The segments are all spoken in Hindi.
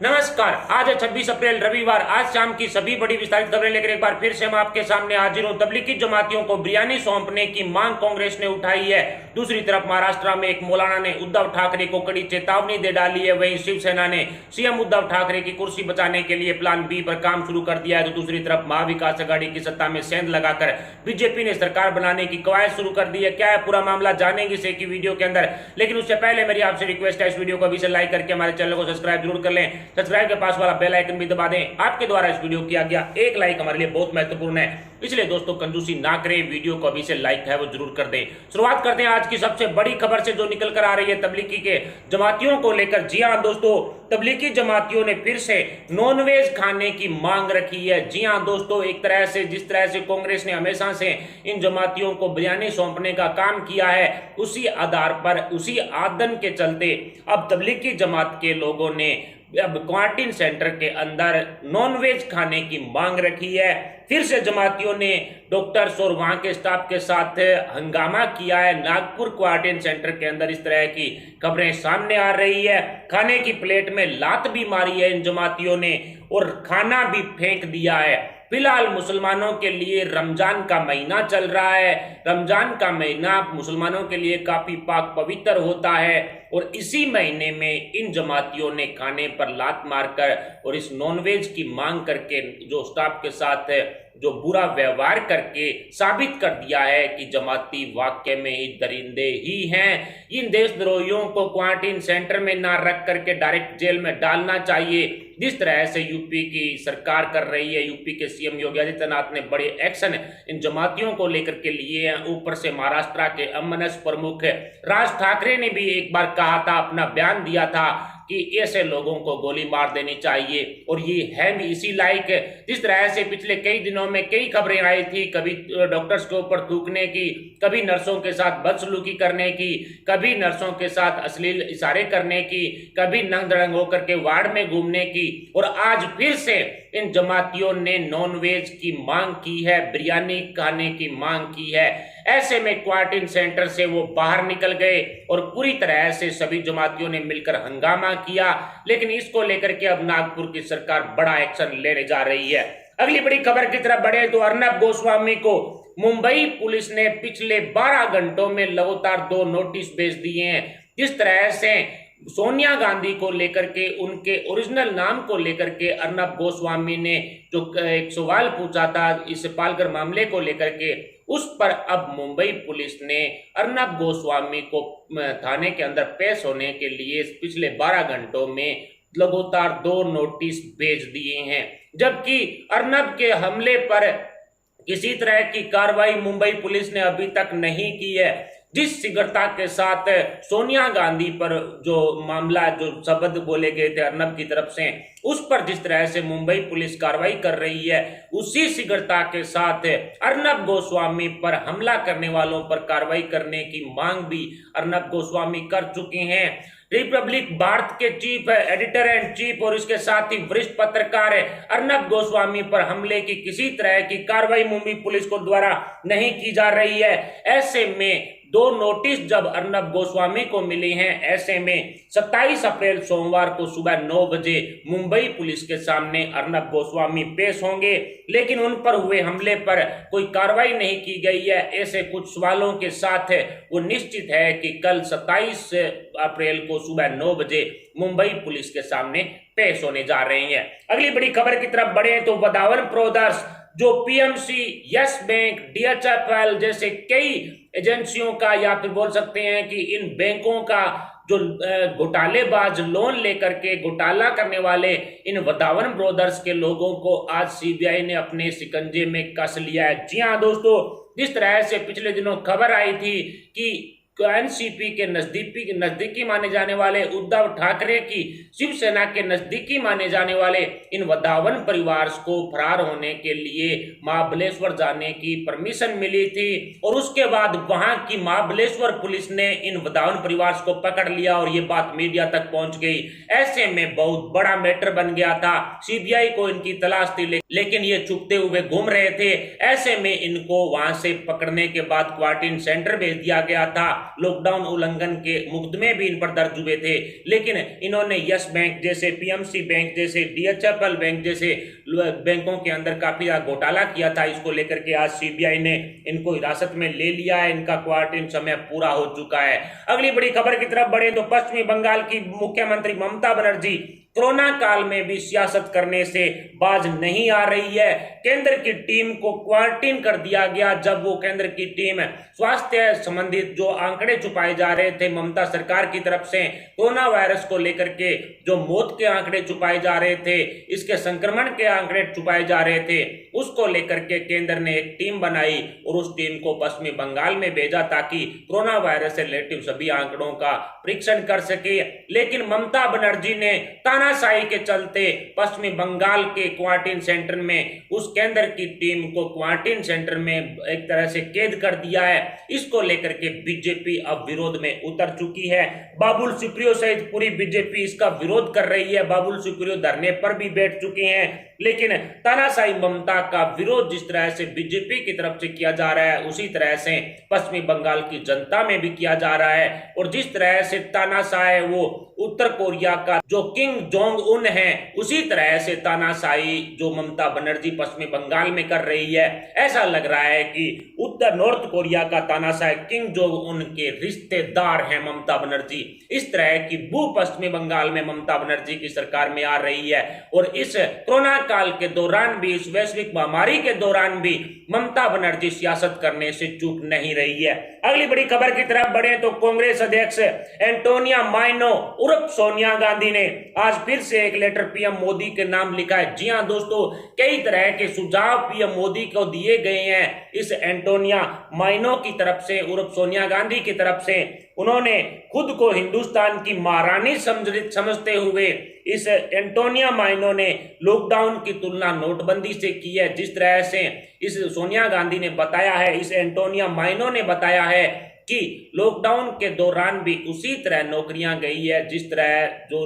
नमस्कार। आज है 26 अप्रैल रविवार। आज शाम की सभी बड़ी विस्तारित खबरें लेकर एक बार फिर से हम आपके सामने हाजिर हूं। तबलीगी जमातियों को बिरयानी सौंपने की मांग कांग्रेस ने उठाई है। दूसरी तरफ महाराष्ट्र में एक मौलाना ने उद्धव ठाकरे को कड़ी चेतावनी दे डाली है। वहीं शिवसेना ने सीएम उद्धव ठाकरे की कुर्सी बचाने के लिए प्लान बी पर काम शुरू कर दिया है। तो दूसरी तरफ महाविकास आघाड़ी की सत्ता में सेंध लगाकर बीजेपी ने सरकार बनाने की कवायद शुरू कर दी है। क्या है पूरा मामला जानेंगे इस एक वीडियो के अंदर, लेकिन उससे पहले मेरी आपसे रिक्वेस्ट है इस वीडियो को अभी से लाइक करके हमारे चैनल को सब्सक्राइब जरूर कर लें। सब्सक्राइब के पास वाला बेल आइकन भी दबा दें। आपके द्वारा इस वीडियो किया गया एक लाइक हमारे लिए बहुत महत्वपूर्ण है, इसलिए दोस्तों कंजूसी ना करें, वीडियो को अभी से लाइक है वो जरूर कर दें। शुरुआत करते हैं आज की सबसे बड़ी खबर से जो निकल कर आ रही है तबलीगी के जमातियों को लेकर। जी हां दोस्तों, तबलीगी जमातियों ने फिर से नॉनवेज खाने की मांग रखी है। जी हां दोस्तों, एक तरह से जिस तरह से कांग्रेस ने हमेशा से इन जमातियों को बिरयानी सौंपने का काम किया है, उसी आधार पर उसी आदन के चलते अब तबलीगी जमात के लोगों ने अब क्वारंटीन सेंटर के अंदर नॉनवेज खाने की मांग रखी है। फिर से जमातियों ने डॉक्टर्स और वहां के स्टाफ के साथ हंगामा किया है। नागपुर क्वारंटीन सेंटर के अंदर इस तरह की खबरें सामने आ रही है। खाने की प्लेट में लात भी मारी है इन जमातियों ने और खाना भी फेंक दिया है। फिलहाल मुसलमानों के लिए रमजान का महीना चल रहा है। रमजान का महीना मुसलमानों के लिए काफी पाक पवित्र होता है और इसी महीने में इन जमातियों ने खाने पर लात मारकर और इस नॉनवेज की मांग करके जो स्टाफ के साथ जो बुरा व्यवहार करके साबित कर दिया है कि जमाती वाकई में ही दरिंदे ही हैं। इन देशद्रोहियों को क्वारंटीन सेंटर में ना रख करके डायरेक्ट जेल में डालना चाहिए, जिस तरह से यूपी की सरकार कर रही है। यूपी के सीएम योगी आदित्यनाथ ने बड़े एक्शन इन जमातियों को लेकर के लिए हैं। ऊपर से महाराष्ट्र के एमएनएस प्रमुख राज ठाकरे ने भी एक बार कहा था, अपना बयान दिया था कि ऐसे लोगों को गोली मार देनी चाहिए और ये है भी इसी लायक। जिस तरह से पिछले कई दिनों में कई खबरें आई थी, कभी डॉक्टर्स के ऊपर थूकने की, कभी नर्सों के साथ बदसलूकी करने की, कभी नर्सों के साथ अश्लील इशारे करने की, कभी नंग दड़ंग होकर के वार्ड में घूमने की, और आज फिर से इन जमातियों ने नॉनवेज की मांग की है, बिरयानी खाने की मांग की है। ऐसे में क्वारंटीन सेंटर से वो बाहर निकल गए और पूरी तरह से सभी जमातियों ने मिलकर हंगामा किया। लेकिन इसको लेकर के अब नागपुर की सरकार बड़ा एक्शन लेने जा रही है। अगली बड़ी खबर की तरफ बढ़े तो अर्नब गोस्वामी को मुंबई पुलिस ने पिछले 12 घंटों में लगातार 2 नोटिस भेज दिए हैं। जिस तरह से सोनिया गांधी को लेकर के उनके ओरिजिनल नाम को लेकर के अर्नब गोस्वामी ने जो एक सवाल पूछा था इस पालघर मामले को लेकर के, उस पर अब मुंबई पुलिस ने अर्नब गोस्वामी को थाने के अंदर पेश होने के लिए पिछले 12 घंटों में लगातार 2 नोटिस भेज दिए हैं। जबकि अर्नब के हमले पर किसी तरह की कार्रवाई मुंबई पुलिस ने अभी तक नहीं की है। जिस शीघ्रता के साथ सोनिया गांधी पर जो मामला जो शब्द बोले गए थे अर्नब की तरफ से, उस पर जिस तरह से मुंबई पुलिस कार्रवाई कर रही है, उसी शीघ्रता के साथ अर्नब गोस्वामी पर हमला करने वालों पर कार्रवाई करने की मांग भी अर्नब गोस्वामी कर चुके हैं। रिपब्लिक भारत के चीफ एडिटर एंड चीफ और इसके साथ ही वरिष्ठ पत्रकार अर्नब गोस्वामी पर हमले की किसी तरह की कार्रवाई मुंबई पुलिस को द्वारा नहीं की जा रही है। ऐसे में 2 नोटिस जब अर्नब गोस्वामी को मिली हैं, ऐसे में 27 अप्रैल सोमवार को सुबह 9 बजे मुंबई पुलिस के सामने अर्नब गोस्वामी पेश होंगे। लेकिन उन पर हुए हमले पर कोई कार्रवाई नहीं की गई है। ऐसे कुछ सवालों के साथ वो निश्चित है कि कल 27 अप्रैल को सुबह 9 बजे मुंबई पुलिस के सामने पेश होने जा रहे हैं। अगली बड़ी खबर की तरफ बढ़े तो वधावन ब्रदर्स जो पीएमसी, यस बैंक, डीएचएफएल जैसे कई एजेंसियों का या फिर बोल सकते हैं कि इन बैंकों का जो घोटालेबाज लोन लेकर के घोटाला करने वाले इन वधावन ब्रदर्स के लोगों को आज सीबीआई ने अपने शिकंजे में कस लिया है। जी हाँ दोस्तों, जिस तरह से पिछले दिनों खबर आई थी कि एनसीपी के नजदीकी माने जाने वाले उद्धव ठाकरे की शिवसेना के नजदीकी माने जाने वाले इन वधावन परिवार को फरार होने के लिए महाबलेश्वर जाने की परमिशन मिली थी और उसके बाद वहां की महाबलेश्वर पुलिस ने इन वधावन परिवार को पकड़ लिया और ये बात मीडिया तक पहुंच गई। ऐसे में बहुत बड़ा मैटर बन गया था। सीबीआई को इनकी तलाश थी, लेकिन ये छुपते हुए घूम रहे थे। ऐसे में इनको वहां से पकड़ने के बाद क्वारंटीन सेंटर भेज दिया गया था। लॉकडाउन उल्लंघन के मुकदमे भी इन पर दर्ज हुए थे, लेकिन इन्होंने यस बैंक जैसे, पीएमसी बैंक जैसे, डीएचएफएल बैंक जैसे बैंकों के अंदर काफी ज्यादा घोटाला किया था। इसको लेकर के आज सीबीआई ने इनको हिरासत में ले लिया है, इनका क्वारंटाइन समय पूरा हो चुका है। अगली बड़ी खबर की तरफ बढ़े तो पश्चिमी बंगाल की मुख्यमंत्री ममता बनर्जी कोरोना काल में भी सियासत करने से बाज नहीं आ रही है। केंद्र की टीम को क्वारंटीन कर दिया गया जब वो केंद्र की टीम स्वास्थ्य संबंधित जो आंकड़े छुपाए जा रहे थे ममता सरकार की तरफ से, कोरोना वायरस को लेकर के जो मौत के आंकड़े छुपाए जा रहे थे, इसके संक्रमण के आंकड़े छुपाए जा रहे थे, उसको लेकर के केंद्र ने एक टीम बनाई और उस टीम को पश्चिमी बंगाल में भेजा ताकि कोरोना वायरस से रिलेटिव सभी आंकड़ों का परीक्षण कर सके। लेकिन ममता बनर्जी ने तानाशाही के चलते पश्चिमी बंगाल के क्वारंटीन सेंटर में उस केंद्र की टीम को क्वारंटीन सेंटर में एक तरह से कैद कर दिया है। इसको लेकर के बीजेपी अब विरोध में उतर चुकी है। बाबुल सुप्रियो सहित पूरी बीजेपी इसका विरोध कर रही है। बाबुल सुप्रियो धरने पर भी बैठ चुके हैं, लेकिन तानाशाही ममता का विरोध जिस तरह से बीजेपी की तरफ से किया जा रहा है उसी तरह से पश्चिमी बंगाल की जनता में भी किया जा रहा है। और जिस तरह से तानाशाही वो उत्तर कोरिया का जो किंग जोंग उन है, उसी तरह से तानाशाही जो ममता बनर्जी पश्चिमी बंगाल में कर रही है। ऐसा लग रहा है कि उत्तर नॉर्थ कोरिया का तानाशाही किंग जोंग उन के रिश्तेदार हैं ममता बनर्जी। इस तरह की बू पश्चिमी बंगाल में ममता बनर्जी की सरकार में आ रही है। और इस कोरोना काल के दौरान भी, इस वैश्विक महामारी के दौरान भी ममता बनर्जी सियासत करने से चूक नहीं रही है। अगली बड़ी खबर की तरफ बढ़े तो कांग्रेस अध्यक्ष एंटोनिया माइनो उर्फ सोनिया गांधी ने आज फिर से एक लेटर पीएम मोदी के नाम लिखा है। जी हां दोस्तों, कई तरह के सुझाव पीएम मोदी को दिए गए हैं इस एंटोनिया माइनो की तरफ से, उर्फ सोनिया गांधी की तरफ से। उन्होंने खुद को हिंदुस्तान की महारानी समझते हुए इस एंटोनिया माइनो ने लॉकडाउन की तुलना नोटबंदी से की है। जिस तरह से इस सोनिया गांधी ने बताया है, इस एंटोनिया माइनो ने बताया है कि लॉकडाउन के दौरान भी उसी तरह नौकरियां गई है जिस तरह जो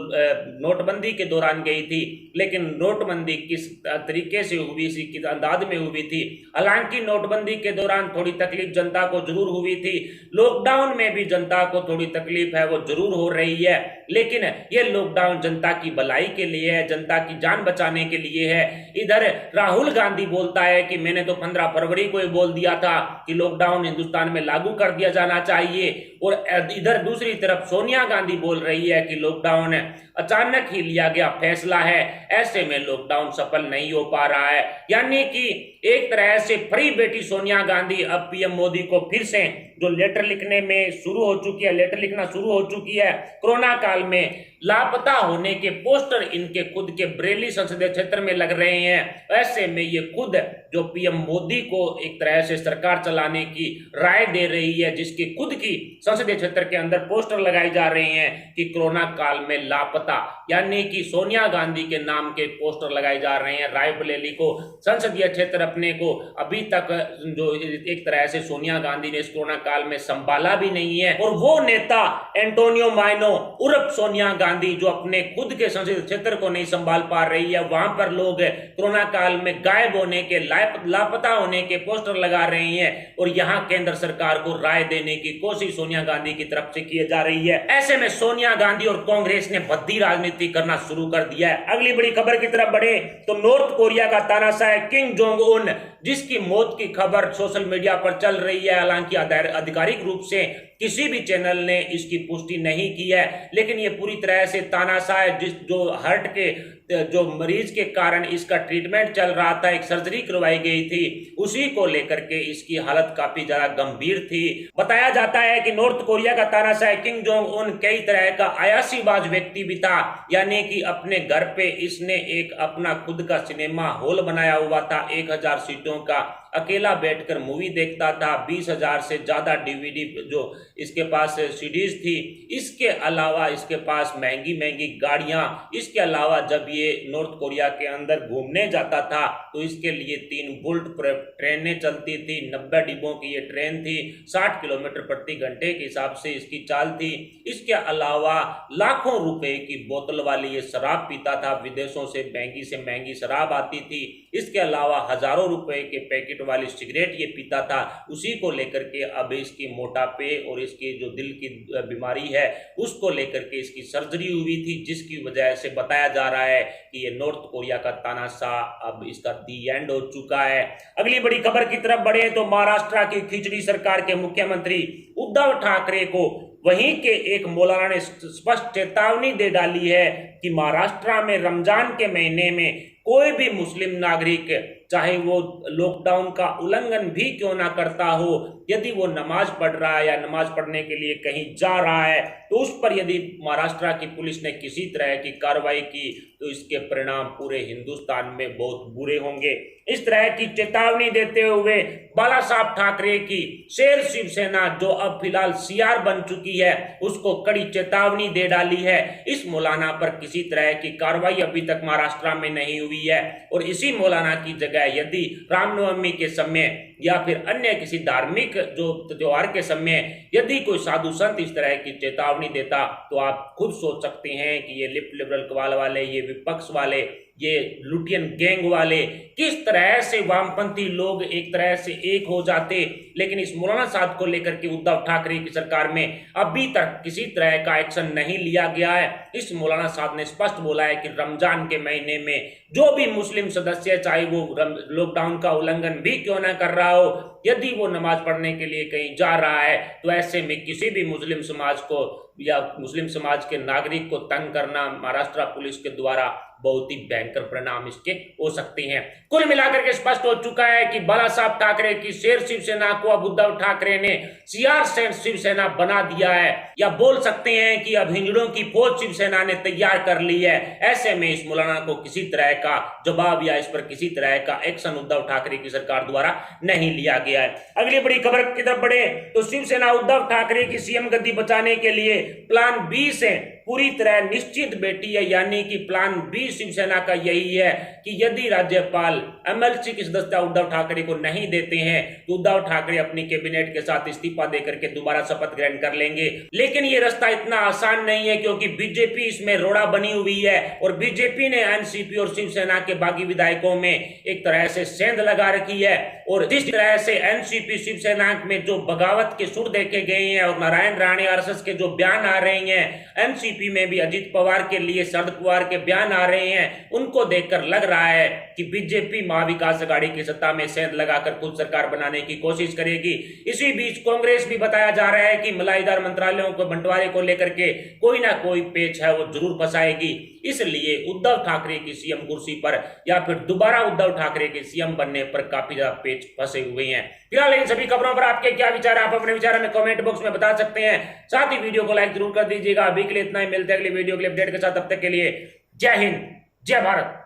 नोटबंदी के दौरान गई थी। लेकिन नोटबंदी किस तरीके से हुई, किस अंदाज में हुई थी। हालांकि नोटबंदी के दौरान थोड़ी तकलीफ जनता को जरूर हुई थी, लॉकडाउन में भी जनता को थोड़ी तकलीफ है वो जरूर हो रही है। लेकिन ये लॉकडाउन जनता की भलाई के लिए है, जनता की जान बचाने के लिए है। इधर राहुल गांधी बोलता है कि मैंने तो 15 फरवरी को ही बोल दिया था कि लॉकडाउन हिंदुस्तान में लागू कर दिया जाना चाहिए। और इधर दूसरी तरफ सोनिया गांधी बोल रही है कि लॉकडाउन अचानक ही लिया गया फैसला है, ऐसे में लॉकडाउन सफल नहीं हो पा रहा है। यानी कि एक तरह से फ्री बेटी सोनिया गांधी अब पीएम मोदी को फिर से जो लेटर लिखने में शुरू हो चुकी है, लेटर लिखना शुरू हो चुकी है। कोरोना काल में लापता होने के पोस्टर इनके खुद के बरेली संसदीय क्षेत्र में लग रहे हैं। ऐसे में ये खुद जो पीएम मोदी को एक तरह से सरकार चलाने की राय दे रही है, जिसकी खुद की संसदीय क्षेत्र के अंदर पोस्टर लगाए जा रहे हैं कि कोरोना काल में लापता, यानी कि सोनिया गांधी के नाम के पोस्टर लगाए जा रहे हैं। रायबरेली को संसदीय क्षेत्र अपने को अभी तक जो एक तरह से सोनिया गांधी ने इस कोरोना काल में संभाला भी नहीं है। और वो नेता एंटोनियो माइनो उर्फ सोनिया गांधी जो अपने खुद के संसदीय क्षेत्र को नहीं संभाल पा रही है, वहां पर लोग कोरोना काल में गायब होने के, लापता होने के पोस्टर लगा रहे हैं। और यहाँ केंद्र सरकार को राय देने की कोशिश सोनिया गांधी की तरफ से की जा रही है। ऐसे में सोनिया गांधी और कांग्रेस ने भद्दी राजनीति करना शुरू कर दिया है। अगली बड़ी खबर की तरफ बढ़े तो नॉर्थ कोरिया का तानाशाह किंग जोंग उन, जिसकी मौत की खबर सोशल मीडिया पर चल रही है, हालांकि आधिकारिक रूप से किसी भी चैनल ने इसकी पुष्टि नहीं की है, लेकिन ये पूरी तरह से तानाशाह जो हार्ट के जो मरीज के कारण इसका ट्रीटमेंट चल रहा था, एक सर्जरी करवाई गई थी, उसी को लेकर के इसकी हालत काफी ज्यादा गंभीर थी। बताया जाता है कि नॉर्थ कोरिया का तानाशाह किंग जोंग उन कई तरह का अयाशीबाज व्यक्ति भी था, यानी कि अपने घर पे इसने एक अपना खुद का सिनेमा हॉल बनाया हुआ था, 1000 सीटों का, अकेला बैठकर मूवी देखता था, 20,000 से ज्यादा डीवीडी जो इसके पास सीडीज थी। इसके अलावा इसके पास महंगी महंगी गाड़ियां, इसके अलावा जब ये नॉर्थ कोरिया के अंदर घूमने जाता था तो इसके लिए 3 बुलेट ट्रेनें चलती थी, 90 डिब्बों की ये ट्रेन थी, 60 किलोमीटर प्रति घंटे के हिसाब से इसकी चाल थी। इसके अलावा लाखों रुपए की बोतल वाली ये शराब पीता था, विदेशों से महंगी शराब आती थी। इसके अलावा हजारों रुपए के पैकेट पैकेट वाली सिगरेट ये पीता था, उसी को लेकर के अब इसकी मोटापे और इसकी जो दिल की बीमारी है उसको लेकर के इसकी सर्जरी हुई थी, जिसकी वजह से बताया जा रहा है कि ये नॉर्थ कोरिया का तानाशाह अब इसका दी एंड हो चुका है। अगली बड़ी खबर की तरफ बढ़े तो महाराष्ट्र की खिचड़ी सरकार के मुख्यमंत्री उद्धव ठाकरे को वहीं के एक मौलाना ने स्पष्ट चेतावनी दे डाली है कि महाराष्ट्र में रमजान के महीने में कोई भी मुस्लिम नागरिक चाहे वो लॉकडाउन का उल्लंघन भी क्यों ना करता हो, यदि वो नमाज पढ़ रहा है या नमाज पढ़ने के लिए कहीं जा रहा है तो उस पर यदि महाराष्ट्र की पुलिस ने किसी तरह की कार्रवाई की तो इसके परिणाम पूरे हिंदुस्तान में बहुत बुरे होंगे। इस तरह की चेतावनी देते हुए बाला साहब ठाकरे की शेर शिवसेना जो अब फिलहाल सीआर बन चुकी है उसको कड़ी चेतावनी दे डाली है। इस मौलाना पर किसी तरह की कार्रवाई अभी तक महाराष्ट्र में नहीं हुई है और इसी मौलाना की जगह यदि रामनवमी के समय या फिर अन्य किसी धार्मिक जो त्योहार के समय यदि कोई साधु संत इस तरह की चेतावनी देता तो आप खुद सोच सकते हैं कि ये लिबरल कवाल वाले, ये विपक्ष वाले, ये लुटियन गैंग वाले किस तरह से वामपंथी लोग एक तरह से एक हो जाते। लेकिन इस मौलाना साहब को लेकर के उद्धव ठाकरे की सरकार में अभी तक किसी तरह का एक्शन नहीं लिया गया है। इस मौलाना साहब ने स्पष्ट बोला है कि रमजान के महीने में जो भी मुस्लिम सदस्य चाहे वो लॉकडाउन का उल्लंघन भी क्यों ना कर रहा हो, यदि वो नमाज पढ़ने के लिए कहीं जा रहा है तो ऐसे में किसी भी मुस्लिम समाज को या मुस्लिम समाज के नागरिक को तंग करना महाराष्ट्र पुलिस के द्वारा बहुत ही भयंकर परिणाम इसके हो सकते हैं। कुल मिलाकर के स्पष्ट हो चुका है कि बाला साहब ठाकरे की शेर शिवसेना को अब उद्धव ठाकरे ने सीआर शिवसेना बना दिया है, या बोल सकते हैं कि अब हिंजड़ों की फौज शिवसेना ने तैयार कर ली है। ऐसे में इस मौलाना को किसी तरह का जवाब या इस पर किसी तरह का एक्शन उद्धव ठाकरे की सरकार द्वारा नहीं लिया गया है। अगली बड़ी खबर की तरफ बढ़े तो शिवसेना उद्धव ठाकरे की सीएम गद्दी बचाने के लिए प्लान बी से पूरी तरह निश्चित बैठी है, यानी कि प्लान बी शिवसेना का यही है कि यदि राज्यपाल एमएलसी की सदस्यता उद्धव ठाकरे को नहीं देते हैं तो उद्धव ठाकरे अपनी कैबिनेट के साथ इस्तीफा देकर के दोबारा शपथ ग्रहण कर लेंगे। लेकिन ये रास्ता इतना आसान नहीं है क्योंकि बीजेपी इसमें रोड़ा बनी हुई है और बीजेपी ने एनसीपी और शिवसेना के बागी विधायकों में एक तरह से सेंध लगा रखी है। और जिस तरह से एनसीपी शिवसेना में जो बगावत के सुर देखे गए हैं और नारायण राणे आरएसएस के जो बयान आ रहे हैं, एनसीपी में भी अजित पवार के लिए शरद पवार के बयान आ रहे हैं, उनको देखकर लग रहा है कि बीजेपी महाविकास अघाड़ी की सत्ता में सेंध लगाकर खुद सरकार बनाने की कोशिश करेगी। इसी बीच कांग्रेस भी बताया जा रहा है कि मलाईदार मंत्रालयों को बंटवारे को लेकर के कोई ना कोई पेच है वो जरूर फंसाएगी। इसलिए उद्धव ठाकरे की सीएम कुर्सी पर या फिर दोबारा उद्धव ठाकरे के सीएम बनने पर काफी ज्यादा पेच फंसे हुए हैं। फिलहाल इन सभी खबरों पर आपके क्या विचार है, आप अपने विचार हमें कमेंट बॉक्स में बता सकते हैं। साथ ही वीडियो को लाइक जरूर कर दीजिएगा। अभी के लिए इतना ही, मिलते हैं अगली वीडियो के अपडेट के साथ। तब तक के लिए जय हिंद, जय भारत।